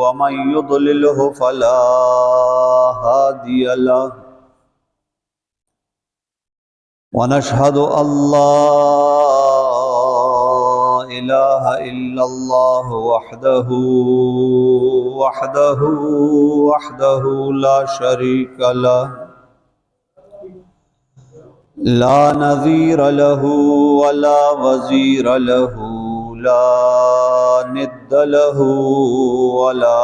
ومن يضلله فلا هادي له ونشهد أن لا إله إلا الله وحده لا شريك له لا نظير له ولا وزير له لا ند له ولا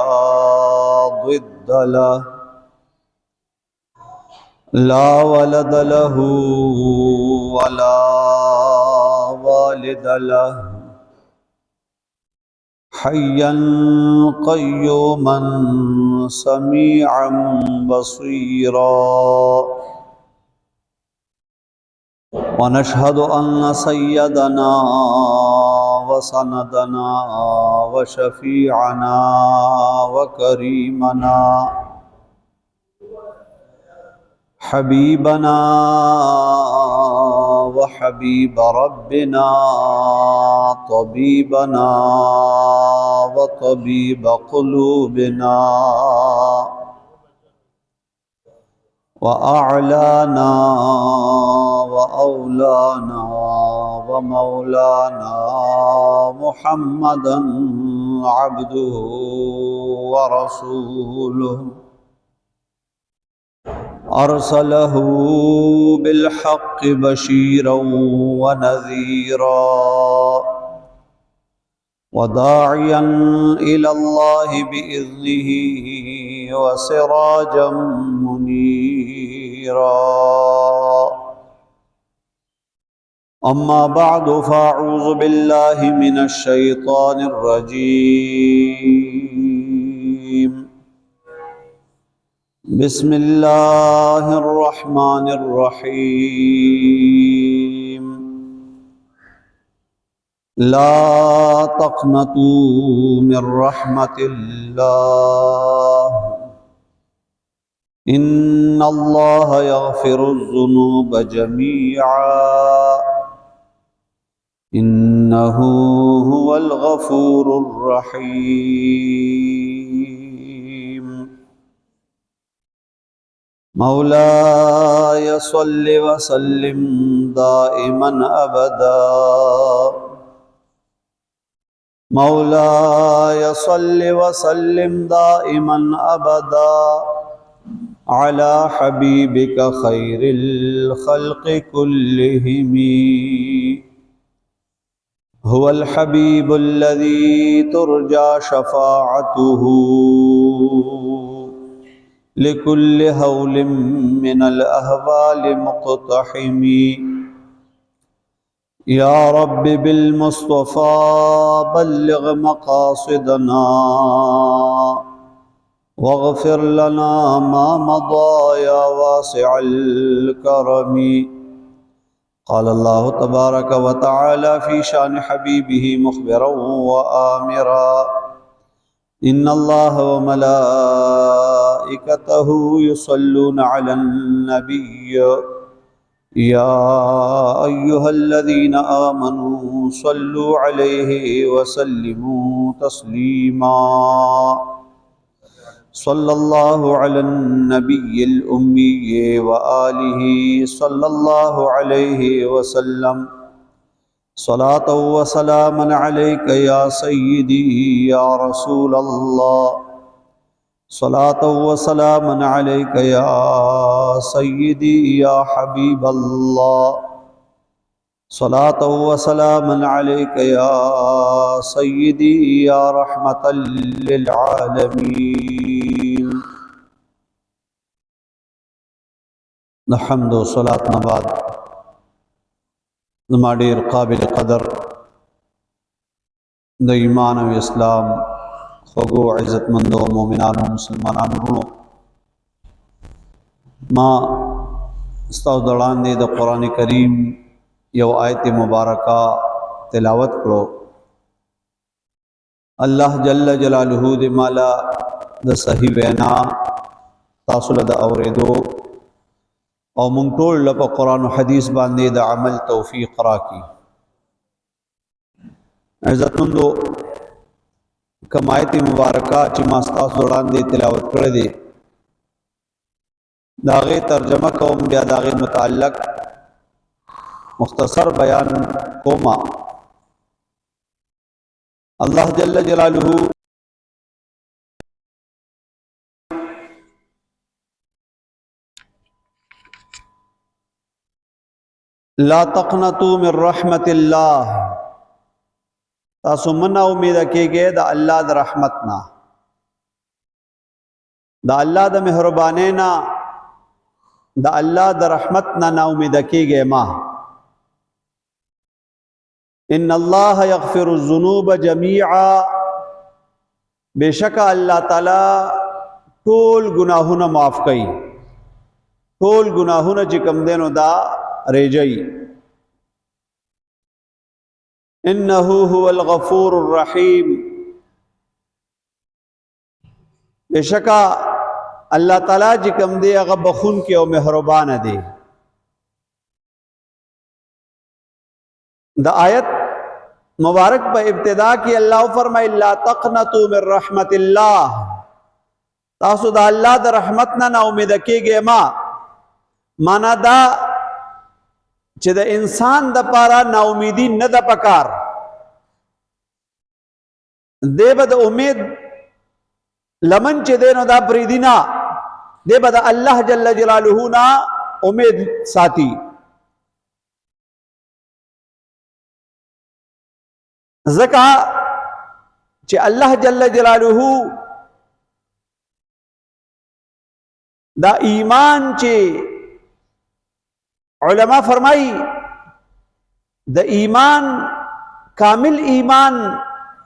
ضد له لا ولد له ولا والد له حيا قيوما سميعا بصيرا ونشهد أن سيدنا وسندنا وشفيعنا وكريمنا حبيبنا وحبيب ربنا طبيبنا وطبيب قلوبنا وأعلانا وأولانا ومولانا محمدا عبده ورسوله أرسله بالحق بشيرا ونذيرا وداعيا إلى الله بإذنه وسراجا منيرا أما بعد فأعوذ بالله من الشيطان الرجيم بسم الله الرحمن الرحيم لا تقنطوا من رحمة الله إن الله يغفر الذنوب جميعا إنه هو الغفور الرحيم مولاي صل وسلم دائما أبدا مولاي صل وسلم دائما أبدا على حبيبك خير الخلق كلهم هو الحبيب الذي ترجى شفاعته لكل هول من الأهوال مقتحم يا رب بالمصطفى بلغ مقاصدنا واغفر لنا ما مضى يا واسع الكرم قال الله تبارك وتعالى في شان حبيبه مخبرا وآمرا إن الله وملائكته يصلون على النبي يا أيها الذين آمنوا صلوا عليه وسلموا تسليما صلى الله على النبي الأمي وآله صلى الله عليه وسلم صلاة وسلاما عليك يا سيدي يا رسول الله صلاة وسلاما عليك يا سيدي يا حبيب الله صلاة وسلاما عليك يا سيدي يا رحمة للعالمين الحمد والصلاة نباد زمادير قابل قدر د ایمان و اسلام خوگو عزت مندو مومنان و مسلمانان رونو ما استاذ دلان دی د قرآن کریم یو آیت مبارکہ تلاوت کرو اللہ جل جلالہ دی مالا د صحیح وینا تاسو له د اوریدو او مونږ ټول له په قرآن و حدیث باندې د عمل توفیق راکړي. عزتمندو کوم آیت مبارکه چې ما ستاسو وړاندې تلاوت کړې ده د هغې ترجمه کوم، بیا د هغې متعلق مختصر بیان کوما. الله جل جلاله لا تقنطوا من رحمت الله، تاسو منا امید کېږئ د الله د رحمت نه، د الله د مهربانۍ نه، د الله د رحمت نه نا امید کېږئ ما. ان الله یغفر الذنوب جميعا، بشک الله تعالی ټول گناهونه معاف کوي، ټول گناهونه چې کوم دینو دا ریجی. انه هو الغفور الرحیم، بشکا اللہ تعالی جی کم دے اغا بخون کے او مہربان دے. دا آیت مبارک پہ ابتدا کی اللہ فرمائے لا تقنطوا من رحمت اللہ، تاسو دا اللہ دا رحمتنا نا امید کی گئے ما. مانا دا چې د انسان د پاره نا امیدی نه د پکار، دی به د امید لمن چې دی نو دا پریدي نه، دی به د الله جل جلاله نه امید ساتي. ځکه چې الله جل جلاله دا ایمان چې علماء فرمائی د ایمان کامل ایمان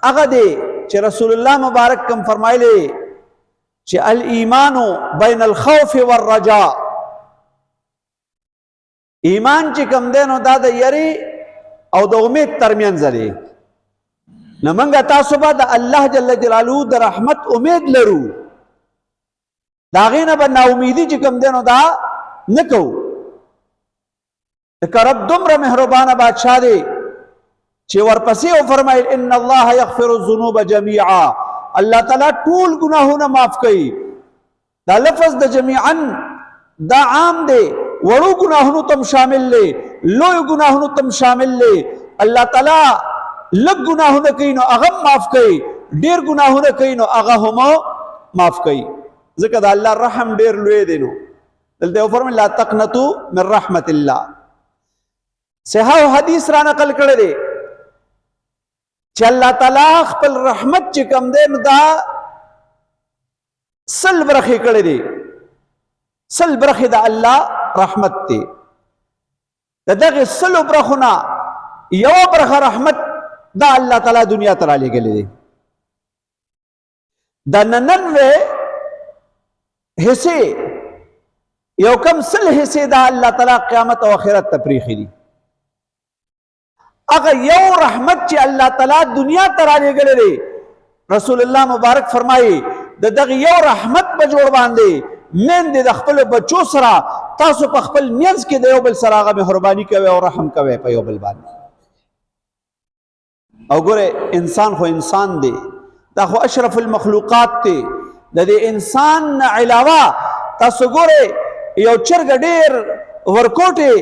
هغه دی چې رسول الله مبارک کم فرمایلی چې الایمان بین الخوف والرجاء، ایمان چې کم دی نو دا د یری او د امید ترمنځ دی. نو موږ تاسو به د الله جل جلاله د رحمت امید لرو، د هغې نه به ناامیدي چې کم دی نو دا نه کوو. کہ رب دمر مہربان بادشاہ دے چې ورپسې او فرمایل ان الله یغفر الذنوب جميعا، اللہ تعالی ټول گناهونه معاف کوي. دا لفظ د جميعا دا عام دے، وړو گناهونو تم شامل لے، لوی گناهونو تم شامل لے. اللہ تعالی لږ گناهونه کوي نو هغه معاف کوي، ډیر گناهونه کوي نو هغه هم معاف کوي. ځکه دا الله رحم ډیر لوی دی. نو دلته فرمایل لا تقنطوا من رحمت الله. صحاح حدیث را نقل کړی دی چې الله تعالی خپل رحمت چې کوم دی نو دا سل برخې کړی دی، سل برخې د الله رحمت دی. د دغې سلو برخو نه یوه برخه رحمت دا الله تعالی دنیا ته رالیږلی دی. د 99 حصې یو کم سل حصې دا الله تعالی قیامت او آخرت ته پریښي دي. اگر یو رحمت چې الله تعالی دنیا ته رالیږلی دی، رسول الله مبارک فرمایي د دغه یو رحمت په جوړ باندې میندې د خپلو بچو سره تاسو په خپل منځ کې د یو بل سره هغه مهرباني کوئ او رحم کوئ په یو بل باندې. او ګوره انسان خو انسان دی، دا خو اشرف المخلوقات دی. د دې انسان نه علاوه تاسو ګوره یو چرګ ډېر ورکوټې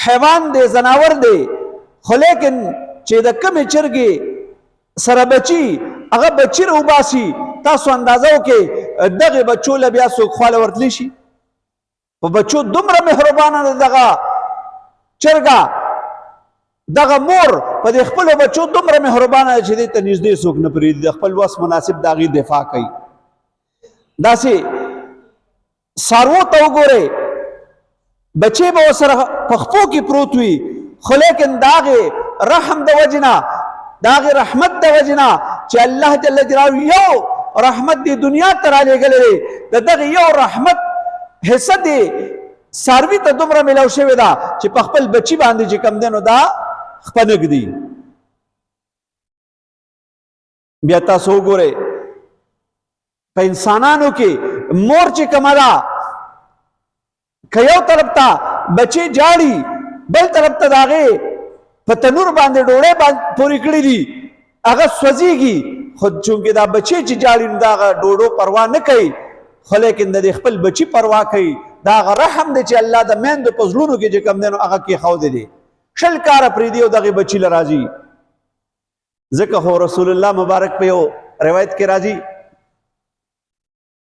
حیوان دی، زناور دی، خو لیکن چې د کمې چرګې سره بچي هغه بچي راوباسي، تاسو اندازه وکړئ دغې بچو له بیا څوک خواله ورتلی شي؟ په بچو دومره مهربانه ده دغه چرګه، دغه مور په دې خپلو بچو دومره مهربانه ده چې دې ته نږدې څوک نه پرېږدي، د خپل وس مناسب د هغې دفاع کوي. داسې څاروو ته وګورئ، بچې به ورسره په خپو کې پروت وي، خو لیکن د هغې رحم د وجې نه، د هغې رحمت د وجې نه چې الله جل جلاله یو رحمت دی دنیا ته رالیږلی دی، د دغې یو رحمت حصه دی څاروي ته دومره میلاو شوې ده چې په خپل بچي باندې چې کوم دی نو دا خپه نه ږدي. بیا تاسو وګورئ په انسانانو کې مور چې کومه ده، که یو طرف ته بچې جاړي، بل طرف ته د هغې په تنور باندې ډوډۍ پورې کړي دي، هغه سوځېږي، خود چونکې دا بچی چې جاړي نو د هغه ډوډو پروا نه کوي خو لیکن د خپل بچی پروا کوي دا هغه رحم دی چې الله د میندو په زړونو کې چې کوم دی نو هغه کېښودی دی شل کاره پرېږدي او دغې بچي له راځي ځکه خو رسول الله مبارک په یو روایت کې راځي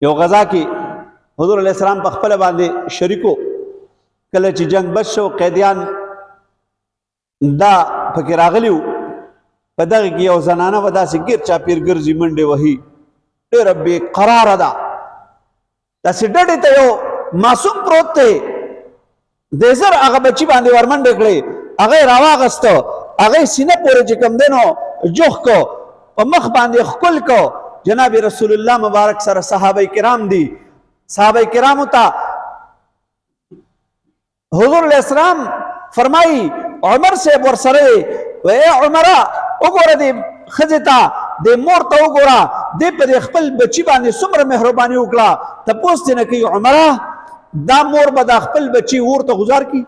یو غزا کې حضور علیه السلام په خپله باندې شریکو کله چې جنگ بس شو قیدیان دا پکې راغلي وو په دغه کې یو زنانه به داسې ګیر چاپیر ګرځي منډې وهي ډېره بې قراره ده داسې ډډې ته یو معصوم پروت دی د زر هغه بچي باندې ورمنډې کړې هغه یې راواغسته هغه یې سینه پورې چې کوم دی نو جوخ کو په مخ باندې ښکل کو جناب رسول الله مبارک سره صحابه کرام دي صحابه کرامو ته حضور علیہ السلام فرمائی عمر سے ورسره و اے عمره وګوره دې ښځې ته دې مور ته وګوره دې په دې خپل بچي باندې څومره مهرباني وکړه تپوس دې نه کوي عمره دا مور به دا خپل بچي اور ته گزار کی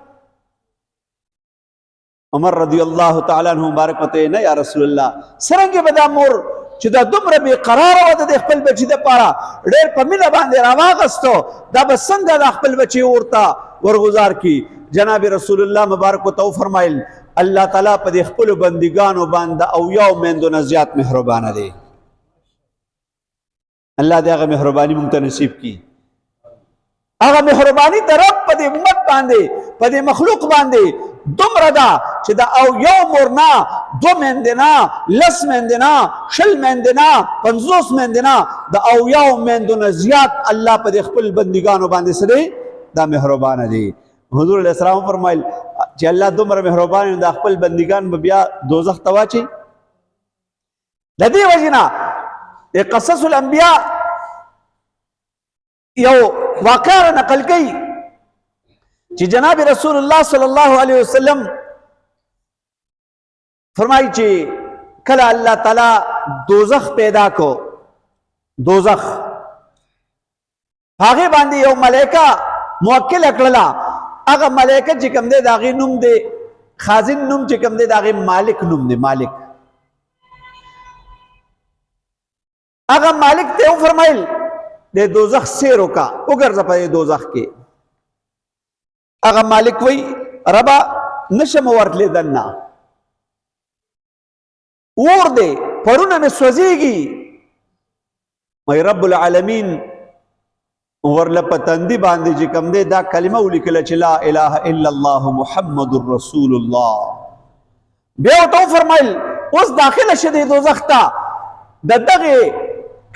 عمر رضی الله تعالی عنہ مبارک وته نه یا رسول الله سرنګ به دا مور چې دا دومره بې قراره وه د خپل بچي دپاره ډېر په مینه باندې راواغستو دا به څنګه دا خپل بچي اور ته ورگزار کی جناب رسول الله مبارک ورته وفرمایل الله تعالی په دې خپلو بندګانو باندې اویاو میندو نه زیات مهربانه دی الله دې هغه مهرباني مونږ ته نصیب کی هغه مهرباني د رب په دې امت باندې په دې مخلوق باندې دومره ده چې د اویاو مور نه 2 میندې نه 10 میندې نه 20 میندې نه 50 میندې نه د اویاو میندو نه زیات الله په دې خپل بندګانو باندې څه دی دا مهربانه دی حضور علیہ السلام فرمایل چې الله دومره مهربان دی د خپل بندګان به بیا دوزخ ته واچي د دې وجې نه د قصص الانبیاء یو واقعه نقل کوي چې جناب رسول الله صلی الله علیه وسلم فرمایي چې کله الله تعالی دوزخ پیدا کو دوزخ هغه باندې یو ملائکه موکل کړله هغه ملائکه چې کوم دی د هغې نوم دی خازن نوم چې کوم دی د هغې مالک نوم دی مالک هغه مالک ته وفرمایل د دوزخ سیر وکړه وګرځه په دې دوزخ کې هغه مالک وی ربا نشم ورتلی دنه اور دی پرونه مې سوځېږي مې رب العالمین ورله په تندي باندې چې کوم دی دا کلمه ولیکله چې لا اله الا الله محمد رسول الله بیا ورته وفرمایل اوس داخله شه دې دوزخ ته د دغې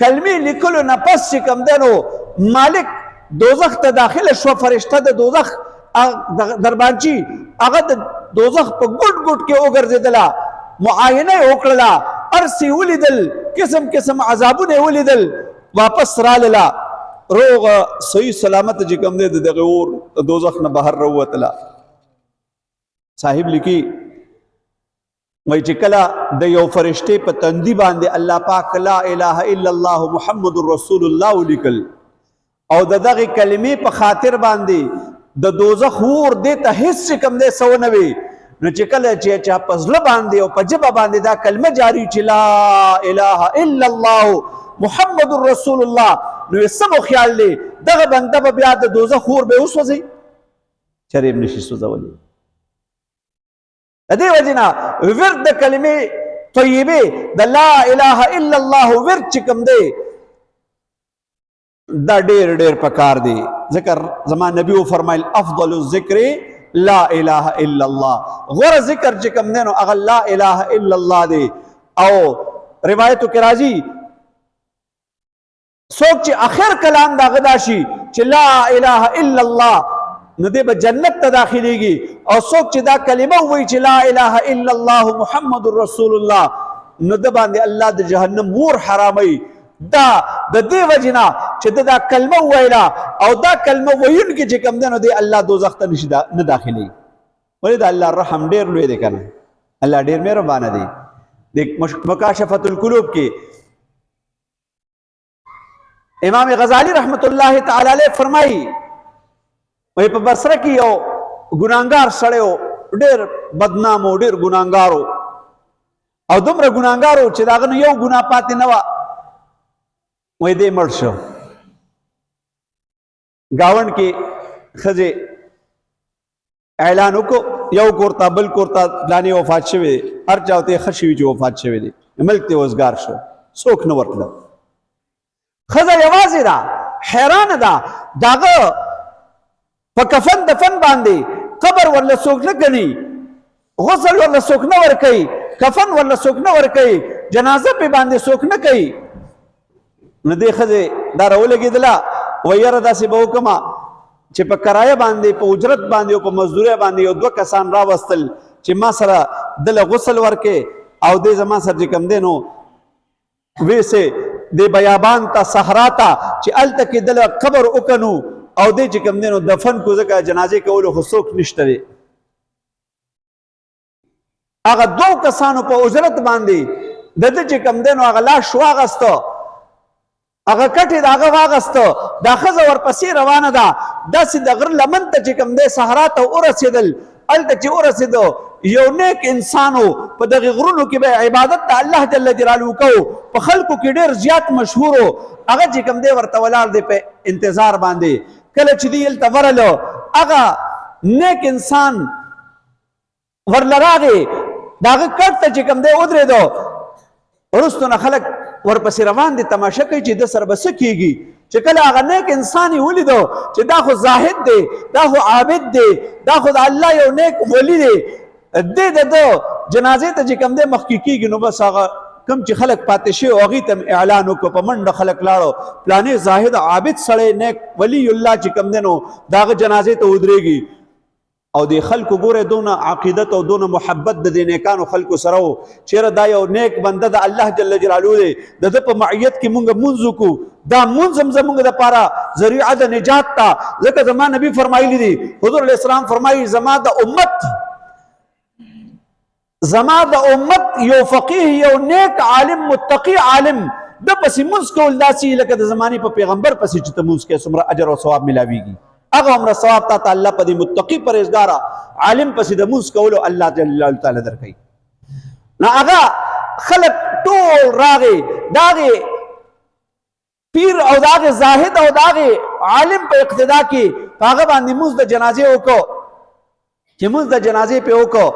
کلمې لیکلو نه پس چې کوم دی نو مالک دوزخ ته داخله شو فرشته د دوزخ دربانچی هغه د دوزخ په ګوټ ګوټ کې وګرځېدله معاینه یې وکړله ارسي ولیدل قسم قسم عذابونه یې ولیدل واپس رالله روغ صحیح سلامت چې کوم دی دغه اور دوزخ نه بهر راووتله صاحب لیکي وایي چې کله د یو فرشتې په تندي باندې الله پاک لا اله الا الله محمد رسول الله ولیکل او د دغې کلمې په خاطر باندې د دوزخ اور دې ته هیڅ چې کوم دی څه ونه وي نو چې کله چې چا په زړه باندې او په ژبه باندې دا کلمه جاری چې لا اله الا الله محمد رسول الله نو سمو خیال دی دغه بنده به بیا د دوزخ اور به وسوځي چرې نشي سوځولی د دې وجې نه ورد د کلمې طیبې د لا اله الا الله ورد چې کوم دی دا ډېر ډېر پکار دی ذکر زمان نبی و فرمایل افضل الذکر لا اله الا الله غوره ذکر چې کوم دی نو هغه لا اله الا الله دی او روایتو کې راځي څوک چې آخر کلام دا غدا شي چې لا اله الا الله نو دی به جنت ته داخليږي او څوک چې دا کلمه وایي چې لا اله الا الله محمد رسول الله نو د باندې الله د جهنم اور حراموي دا د دې وجې نه چې دا کلمه وویله او دا کلمه ویونکي چې کوم دی نو دی الله دوزخ ته نشي نه داخلي ولې د الله رحم ډېر لوی دی که نه الله ډېر مهربانه دی د مکاشفة القلوب کې امام غزالی رحمت الله تعالی علیه فرمایي وایي په بصره کې یو ګناهګار سړی و ډېر بدنام و ډېر ګناهګار و او دومره ګناهګار و چې د هغه نه یو ګناه پاتې نه وه وایي دی مړ شو ګاونډ کې ښځې اعلان وکړو یو کور ته بل کور ته پلانې وفات شوی دی هر چا ورته ښه شوي چې وفات شوی دی ملک ته وزګار شو څوک نه ورتله ښځه یوازې ده حیرانه ده د هغه په کفن دفن باندې قبر ورله څوک نه ګڼي غسل ورله څوک نه ورکوي کفن ورله څوک نه ورکوي جنازه پې باندې څوک نه کوي نو دې ښځې دا راولګېدله وایي یاره داسې به وکړمه چې په کرایه باندې په اجرت باندې او په مزدورۍ باندې یو دوه کسان راوستل چې ما سره دله غسل ورکې او دې زما سره چې کوم دی نو ویسې دې بیابان ته صحرا ته چې هلته کې دله قبر وکنو او دې چې کوم دی نو دفن کو ځکه جنازې کولو خو څوک نشته دی هغه دوه کسانو په اجرت باندې د ده چې کوم دی نو هغه لاش واغسته هغه کټې د هغه واغسته دا ښځه ورپسې روانه ده داسې د غره لمن ته چې کوم دی صحرا ته ورسېدل هلته چې ورسېدو یو نیک انسان و په دغې غرونو کې به عبادت د الله جل جلاله کوو په خلکو کې ډېر زیات مشهور و هغه چې کوم دی ورته ولاړ دی په انتظار باندې کله چې دی هلته ورلو هغه نیک انسان ورله راغی د هغه کټ ته چې کوم دی ودرېدو وروستو نه خلک ورپسې روان دي تماشه کوي چې د سره به څه کېږي چې کله هغه نیک انسان یې ولیدو چې دا خو زاهد دی دا خو عابد دی دا خو د الله یو نیک ولی دی دې د ده جنازې ته چې کوم دی مخکې کېږي نو بس هغه کوم چې خلک پاتې شوي هغوی ته اعلان وکړو په منډه خلک لاړو پلانې زاهد عابد سړی نیک ولی الله چې کوم دی نو د هغه جنازې ته ودرېږي او د خلکو ګوره دونه عقیدت او دونه محبت د دې نیکانو خلکو سره و چېرې دا یو نیک بنده د الله جل جلاله دی د ده په معیت کې مونږ مونځ وکړو دا مونځ هم زمونږ دپاره ذریعه د نجات ته ځکه زما نبي فرمایلی دي حضور علیه السلام فرمایي زما د امت یو فقیه یو نیک عالم متقی عالم د پسې مونځ کول داسې لکه د زمانې په پیغمبر پسې چې ته مونځ کوې څومره اجر او ثواب ملاویږي هغه عمره ثواب تا ته الله په دې متقي پرهیزګاره عالم پسې د مونځ کولو الله جل جلاله تعالی درکوي نو هغه خلک ټول راغې د هغې پیر او د هغې زاهد او د هغې عالم په اقتدا کې په هغه باندې مونځ د جنازې وکړو چې مونځ د جنازې پې وکړو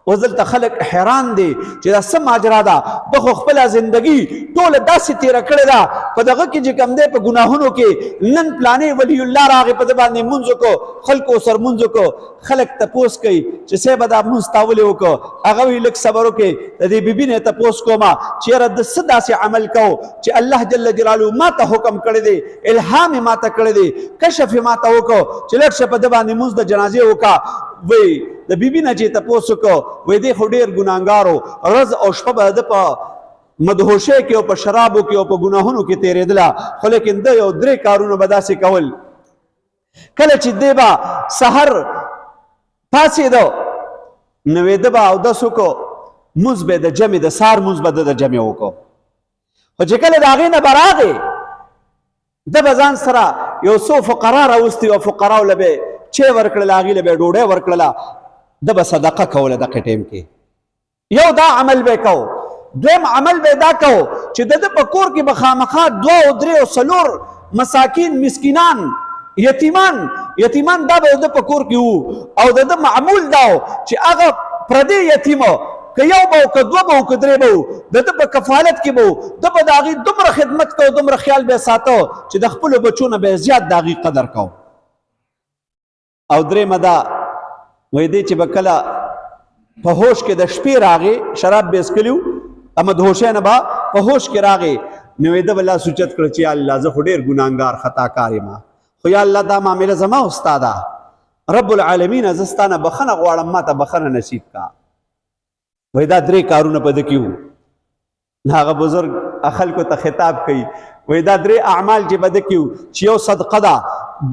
اوس دلته خلک حیران دي چې دا څه ماجرا ده ده خو خپله زندګي ټوله داسې تېره کړې ده په دغه کې چې کوم دی په ګناهونو کې نن پلانې ولی الله راغې په ده باندې مونځ وکړو خلکو ورسره مونځ وکړو خلک تپوس کوي چې صاحبه دا مونځ تا ولې وکړو هغه وایي لږ صبر وکړې د دې بیبي نه یې تپوس کومه چېرې د څه داسې عمل کوو چې الله جل جلاله ما ته حکم کړی دی الهام یې ما ته کړی دی کشف یې ما ته وکړو چې لږ شه په ده باندې مونځ د جنازې وکړه وایي د بیبي نه چې تپوس وکړو وایي دی خو ډېر ګناهګار و ورځ او شپه به ده په مدهوشۍ کې او په شرابو کې او په ګناهونو کې تېرېدله خو لیکن ده یو 3 کارونه به داسې کول کله چې دی به سحر پاڅېده نو وی ده به اودس وکړو مونځ به د جمع د سهار مونځ به ده د جمع وکړو خو چې کله د هغې نه به راغې ده به ځان سره یو څو فقرا راوستي او فقراو له به چای ورکړله هغې له به یې ډوډۍ ورکړله ده به صدقه کوله دغه ټیم کې یو دا عمل به کو دویم عمل به دا کو چې د ده په کور کې به خامخا 2 او 3 او 4 مساکین مسکینان یتیمان دا به د په کور کې وو او د ده معمول دا و چې هغه پردی یتیمه که یو به و که 2 به و که 3 به و د ده په کفالت کې به و ده به د هغې دومره خدمت کو دومره خیال به یې ساته چې د خپلو بچو نه به یې زیات د هغې قدر کو او درېیمه دا وایي دی چې به کله په هوش کې د شپې راغې شراب به یې څښلي وو مدهوشۍ نه به په هوش کې راغې نو یې ده به لاس اوچت کړه چې یا الله زه خو ډېر ګناهګار خطاکار یم خو یا الله دا معامله زما او ستا ده رب العالمین زه ستا نه بخښنه غواړم ما ته بخښنه نصیب کا وایي دا 3 کارونه په ده کې وو هغه بزرګ خلکو ته خطاب کوي وایي دا 3 اعمال چې په ده کې وو چې یو صدقه ده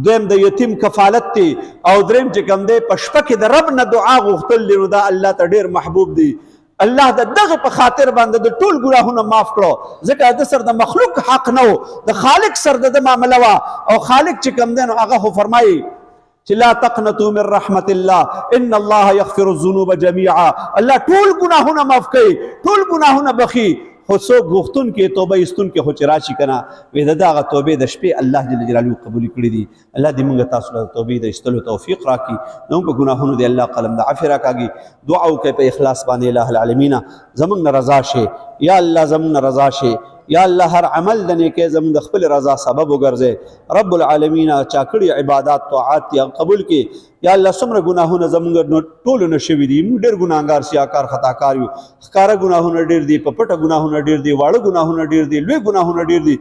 دویم د یتیم کفالت دی او دریم چې کوم دی په شپه کې د رب نه دعا غوښتل دی نو دا الله ته ډېر محبوب دی الله د دغه په خاطر باندې د ټول ګناهونه معاف کړو ځکه د سر د مخلوق حق نه و د خالق سر د معامله وه او خالق چې کوم دی نو هغه خو فرمایي چې لا تقنطوا من رحمت الله ان الله يغفر الذنوب جميعا. الله ټول ګناهونه معاف کوي، ټول ګناهونه بخي. خو څوک غوښتون کې توبه ایستون کې خو چې راشي کنه وې د دغه توبې د شپې الله جل جلاله قبول کړي دي. الله دې موږ تاسو له توبې د ایستلو توفیق راکړي. نو په ګناهونو دې الله قلم د عفو راکاږي. دعا وکړئ په اخلاص باندې الٰه العالمین زمونږ نه رضا شي یا الله، زمونږ نه رضا شي یا الله. هر عمل د نیکۍ زمونږ د خپل رضا سبب وګرځي رب العالمین. چا کړي عبادات طاعات یا قبول کړي یا الله. څومره ګناهونه زمونږ ټولو نه شوي دي، موږ ډېر ګناهګار سیاکار خطاکار یو. ښکاره ګناهونه ډېر دي، په پټه ګناهونه ډېر دي، واړه ګناهونه ډېر دي، لوی ګناهونه ډېر دي،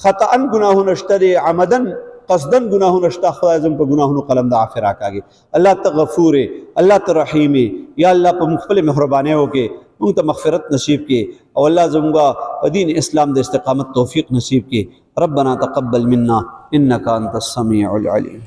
خطأن ګناهونه شته دي، عمدن قصدن ګناهونه شته. خدای زموږ په ګناهونو قلم د عفو راکاږي. الله ته غفور الله ته رحیم یا الله. په مخفل مهربانۍ وکړي موږ ته مغفرت نصیب کړي او الله زموږ په دین اسلام د استقامت توفیق نصیب کړي. ربنا تقبل منا انك انت السميع العليم.